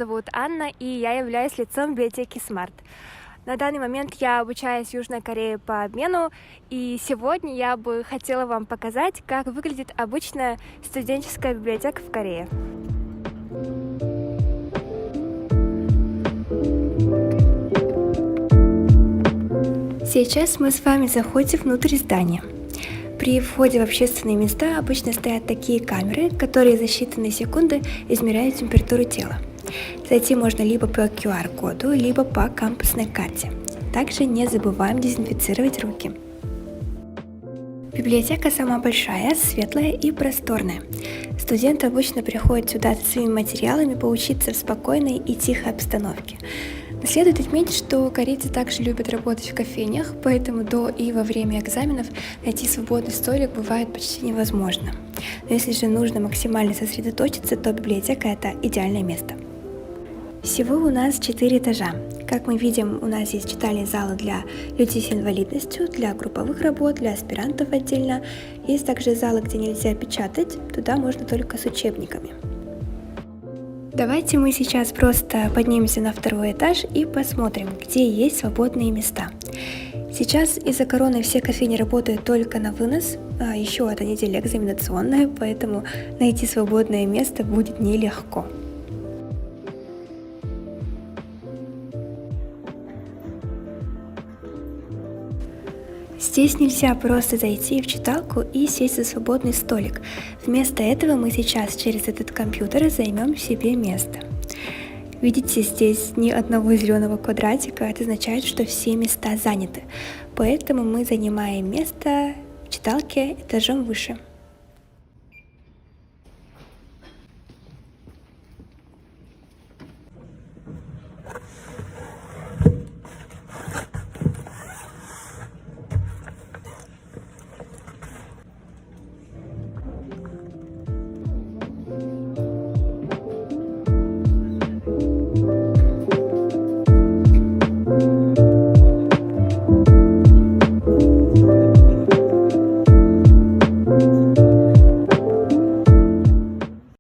зовут Анна, и я являюсь лицом библиотеки Smart. На данный момент я обучаюсь в Южной Корее по обмену, и сегодня я бы хотела вам показать, как выглядит обычная студенческая библиотека в Корее. Сейчас мы с вами заходим внутрь здания. При входе в общественные места обычно стоят такие камеры, которые за считанные секунды измеряют температуру тела. Зайти можно либо по QR-коду, либо по кампусной карте. Также не забываем дезинфицировать руки. Библиотека сама большая, светлая и просторная. Студенты обычно приходят сюда со своими материалами поучиться в спокойной и тихой обстановке. Но следует отметить, что корейцы также любят работать в кофейнях, поэтому до и во время экзаменов найти свободный столик бывает почти невозможно. Но если же нужно максимально сосредоточиться, то библиотека – это идеальное место. Всего у нас 4 этажа. Как мы видим, у нас есть читальные залы для людей с инвалидностью, для групповых работ, для аспирантов отдельно. Есть также залы, где нельзя печатать, туда можно только с учебниками. Давайте мы сейчас просто поднимемся на 2-й этаж и посмотрим, где есть свободные места. Сейчас из-за короны все кофейни работают только на вынос, а еще эта неделя экзаменационная, поэтому найти свободное место будет нелегко. Здесь нельзя просто зайти в читалку и сесть за свободный столик. Вместо этого мы сейчас через этот компьютер займем себе место. Видите, здесь ни одного зеленого квадратика, это означает, что все места заняты. Поэтому мы занимаем место в читалке этажом выше.